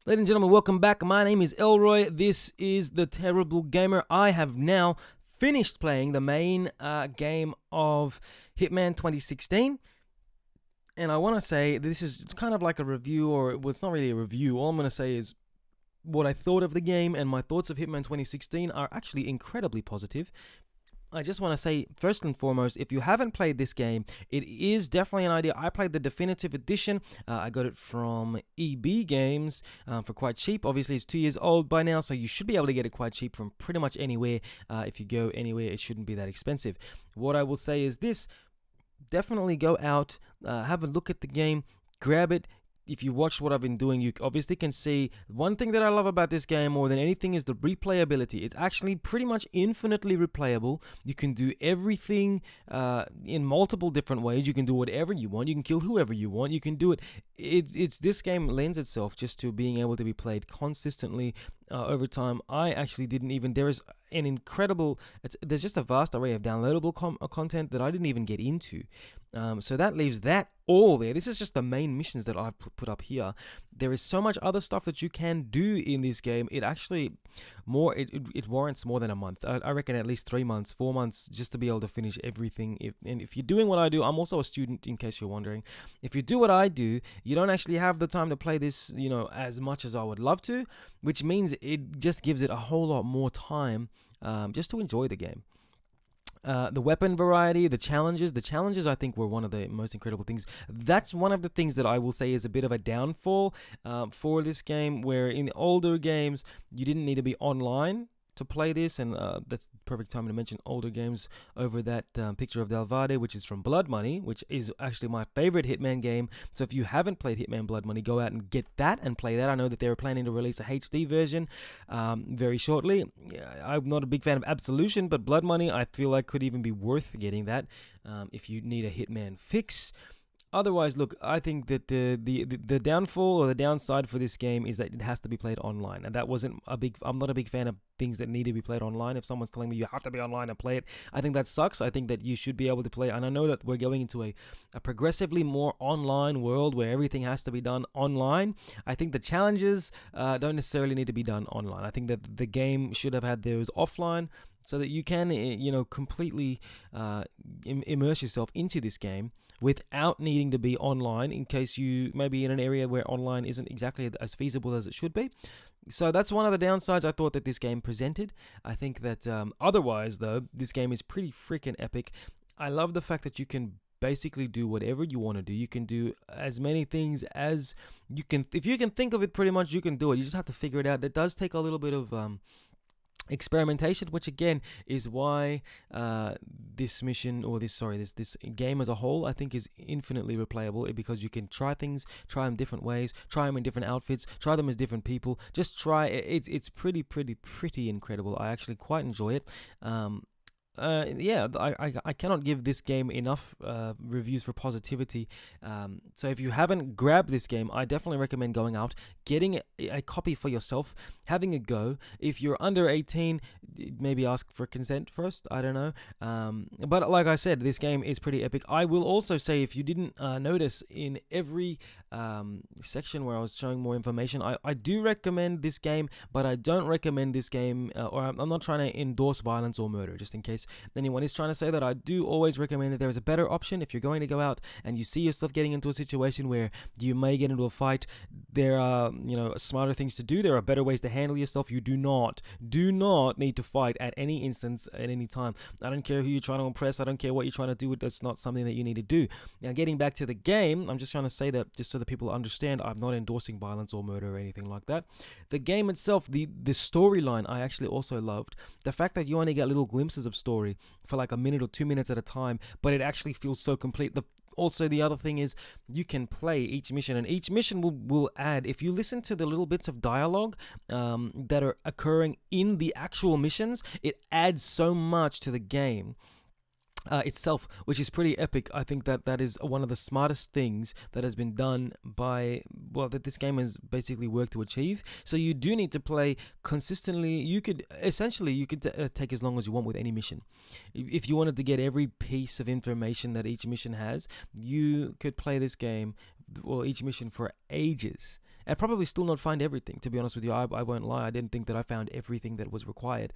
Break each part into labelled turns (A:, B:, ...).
A: Ladies and gentlemen, welcome back. My name is Elroy. This is The Terrible Gamer. I have now finished playing the main game of Hitman 2016. And I want to say this is it's kind of like a review, or well, it's not really a review. All I'm going to say is what I thought of the game, and my thoughts of Hitman 2016 are actually incredibly positive. I just want to say, first and foremost, if you haven't played this game, it is definitely an idea. I played the definitive edition. I got it from EB Games for quite cheap. Obviously, it's 2 years old by now, so you should be able to get it quite cheap from pretty much anywhere. If you go anywhere, it shouldn't be that expensive. What I will say is this: definitely go out, have a look at the game, grab it. If you watch what I've been doing, you obviously can see one thing that I love about this game more than anything is the replayability. It's actually pretty much infinitely replayable. You can do everything in multiple different ways. You can do whatever you want. You can kill whoever you want. You can do it. It's this game lends itself just to being able to be played consistently over time. I actually didn't even. There is an incredible. There's just a vast array of downloadable content that I didn't even get into. So that leaves that all there. This is just the main missions that I've put up here. There is so much other stuff that you can do in this game. It actually it warrants more than a month. I reckon at least 3 months, 4 months just to be able to finish everything. If you're doing what I do, I'm also a student in case you're wondering. If you do what I do, you don't actually have the time to play this, as much as I would love to, which means it just gives it a whole lot more time just to enjoy the game. The weapon variety, the challenges. The challenges, I think, were one of the most incredible things. That's one of the things that I will say is a bit of a downfall for this game, where in the older games, you didn't need to be online to play this, and that's the perfect time to mention older games over that picture of Delvade, which is from Blood Money, which is actually my favorite Hitman game. So if you haven't played Hitman Blood Money, go out and get that and play that. I know that they were planning to release a HD version very shortly. I'm not a big fan of Absolution, but Blood Money I feel like could even be worth getting that if you need a Hitman fix. Otherwise, look, I think that the downfall or the downside for this game is that it has to be played online, and that wasn't a big. I'm not a big fan of things that need to be played online. If someone's telling me you have to be online and play it, I think that sucks. I think that you should be able to play, and I know that we're going into a progressively more online world where everything has to be done online. I think the challenges don't necessarily need to be done online. I think that the game should have had those offline, so that you can, completely immerse yourself into this game without needing to be online, in case you may be in an area where online isn't exactly as feasible as it should be. So that's one of the downsides I thought that this game presented. I think that otherwise, though, this game is pretty freaking epic. I love the fact that you can basically do whatever you want to do. You can do as many things as you can. If you can think of it, pretty much you can do it. You just have to figure it out. That does take a little bit of experimentation, which again is why this mission, or this game as a whole, I think is infinitely replayable, because you can try things, try them different ways, try them in different outfits, try them as different people. Just try it. It's pretty incredible. I actually quite enjoy it. I cannot give this game enough reviews for positivity. So if you haven't grabbed this game, I definitely recommend going out, getting a copy for yourself, having a go. If you're under 18, maybe ask for consent first. I don't know. But like I said, this game is pretty epic. I will also say, if you didn't notice, in every section where I was showing more information, I do recommend this game, but I don't recommend this game, or I'm not trying to endorse violence or murder, just in case anyone is trying to say that. I do always recommend that there is a better option. If you're going to go out and you see yourself getting into a situation where you may get into a fight, there are smarter things to do. There are better ways to handle yourself. You do not need to fight at any instance, at any time. I don't care who you're trying to impress. I don't care what you're trying to do. That's not something that you need to do. Now, getting back to the game, I'm just trying to say that just so that people understand, I'm not endorsing violence or murder or anything like that. The game itself, the storyline, I actually also loved. The fact that you only get little glimpses of story for like a minute or 2 minutes at a time, but it actually feels so complete. Also, the other thing is, you can play each mission, and each mission will add, if you listen to the little bits of dialogue that are occurring in the actual missions, it adds so much to the game itself, which is pretty epic. I think that is one of the smartest things that has been done that this game has basically worked to achieve. So you do need to play consistently. You could take as long as you want with any mission. If you wanted to get every piece of information that each mission has, you could play this game, each mission, for ages. and probably still not find everything. To be honest with you, I won't lie. I didn't think that I found everything that was required.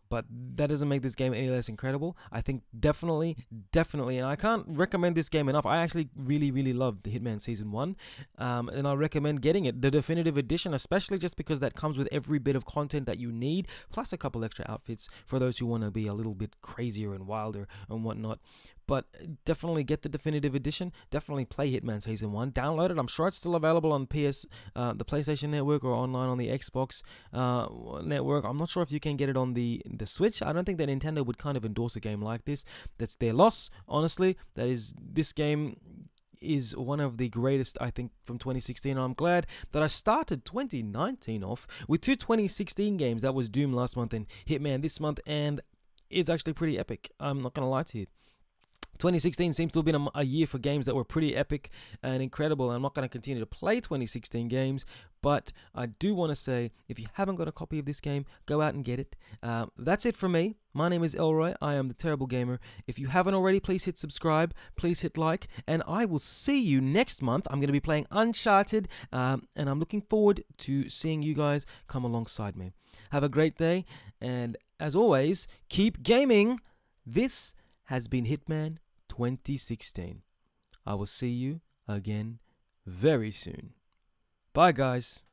A: But that doesn't make this game any less incredible. I think definitely, and I can't recommend this game enough. I actually really loved the Hitman Season 1, and I recommend getting it, the definitive edition, especially just because that comes with every bit of content that you need, plus a couple extra outfits for those who want to be a little bit crazier and wilder and whatnot. But definitely get the definitive edition. Definitely play Hitman Season 1. Download it. I'm sure it's still available on the PlayStation Network, or online on the Xbox Network. I'm not sure if you can get it on the Switch. I don't think that Nintendo would kind of endorse a game like this. That's their loss, honestly. This game is one of the greatest, I think, from 2016. And I'm glad that I started 2019 off with two 2016 games. That was Doom last month and Hitman this month, and it's actually pretty epic. I'm not going to lie to you. 2016 seems to have been a year for games that were pretty epic and incredible. I'm not going to continue to play 2016 games, but I do want to say, if you haven't got a copy of this game, go out and get it. That's it from me. My name is Elroy. I am the Terrible Gamer. If you haven't already, please hit subscribe, please hit like, and I will see you next month. I'm going to be playing Uncharted, and I'm looking forward to seeing you guys come alongside me. Have a great day, and as always, keep gaming. This has been Hitman 2016. I will see you again very soon. Bye, guys.